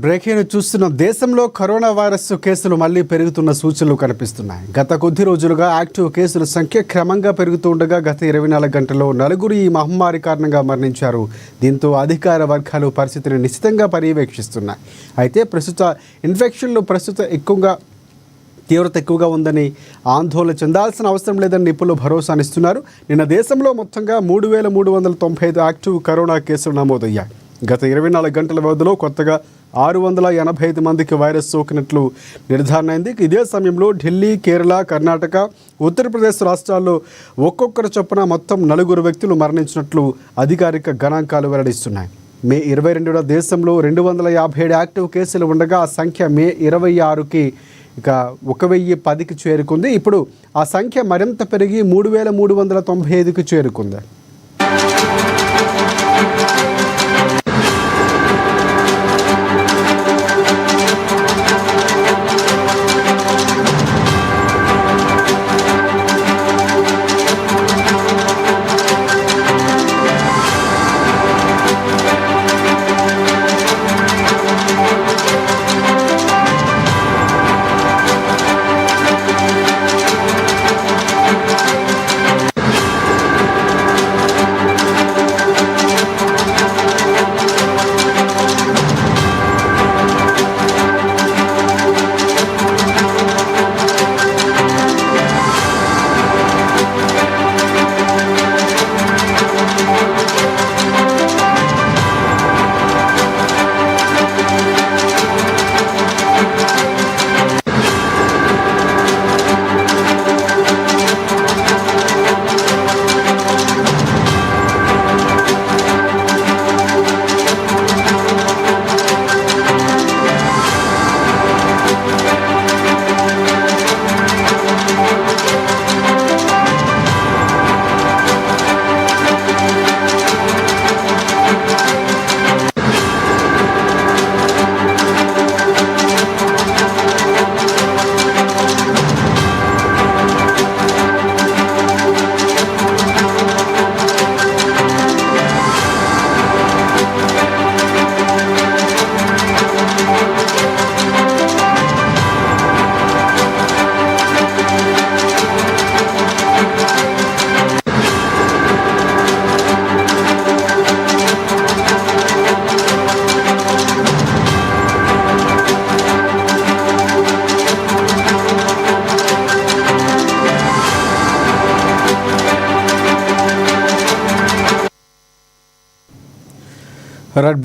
Breaking చూస్తున్న దేశంలో corona virus కేసులు మళ్లీ పెరుగుతున్న సూచనలు కనిపిస్తున్నాయి. గత కొద్ది రోజులుగా యాక్టివ్ కేసుల సంఖ్య క్రమంగా పెరుగుతూ ఉండగా గత 24 గంటల్లో నలుగురు ఈ మహమ్మారి కారణంగా మరణించారు. దీంతో అధికార వర్గాలు పరిస్థితిని నిశితంగా పర్యవేక్షిస్తున్నాయి. అయితే ప్రస్తుత ఇన్ఫెక్షన్లు తీవ్రత ఎక్కువగా ఉందని ఆందోళన చెందాల్సిన అవసరం లేదని నిపుణులు భరోసానిస్తున్నారు. నిన్న దేశంలో మొత్తంగా 3,395 యాక్టివ్ కరోనా కేసులు నమోదయ్యాయి. గత 24 గంటల వ్యవధిలో కొత్తగా 685 మందికి వైరస్ సోకినట్లు నిర్ధారణ అయింది. ఇదే సమయంలో ఢిల్లీ, కేరళ, కర్ణాటక, ఉత్తరప్రదేశ్ రాష్ట్రాల్లో ఒక్కొక్కరు చొప్పున మొత్తం 4 వ్యక్తులు మరణించినట్లు అధికారిక గణాంకాలు వెల్లడిస్తున్నాయి. మే 22న దేశంలో 257 యాక్టివ్ కేసులు ఉండగా ఆ సంఖ్య మే 26కి 1010కి చేరుకుంది. ఇప్పుడు ఆ సంఖ్య మరింత పెరిగి 3,395కి చేరుకుంది.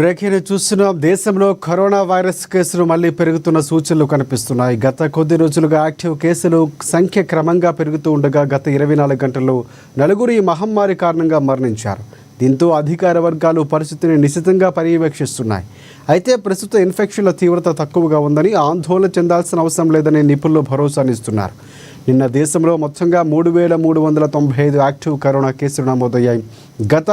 బ్రేకింగ్ చూస్తున్నాం. దేశంలో కరోనా వైరస్ కేసులు మళ్లీ పెరుగుతున్న సూచనలు కనిపిస్తున్నాయి. గత కొద్ది రోజులుగా యాక్టివ్ కేసులు సంఖ్య క్రమంగా పెరుగుతూ ఉండగా గత 24 గంటల్లో నలుగురు ఈ మహమ్మారి కారణంగా మరణించారు. దీంతో అధికార వర్గాలు పరిస్థితిని నిశితంగా పర్యవేక్షిస్తున్నాయి. అయితే ప్రస్తుత ఇన్ఫెక్షన్ల తీవ్రత తక్కువగా ఉందని ఆందోళన చెందాల్సిన అవసరం లేదని నిపుణులు భరోసానిస్తున్నారు. నిన్న దేశంలో మొత్తంగా 3,395 యాక్టివ్ కరోనా కేసులు నమోదయ్యాయి. గత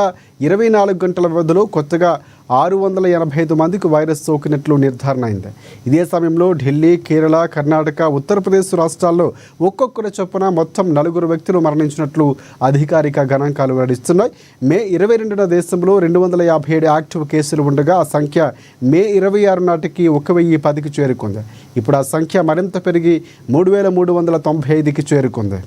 24 గంటల వ్యవధిలో కొత్తగా 685 మందికి వైరస్ సోకినట్లు నిర్ధారణ అయింది. ఇదే సమయంలో ఢిల్లీ, కేరళ, కర్ణాటక, ఉత్తరప్రదేశ్ రాష్ట్రాల్లో ఒక్కొక్కరి చొప్పున మొత్తం 4 వ్యక్తులు మరణించినట్లు అధికారిక గణాంకాలు వెల్లడిస్తున్నాయి. మే 22న దేశంలో 257 యాక్టివ్ కేసులు ఉండగా ఆ సంఖ్య మే 26 నాటికి 1010కి చేరుకుంది. ఇప్పుడు ఆ సంఖ్య మరింత పెరిగి 3,395కి చేరుకుంది.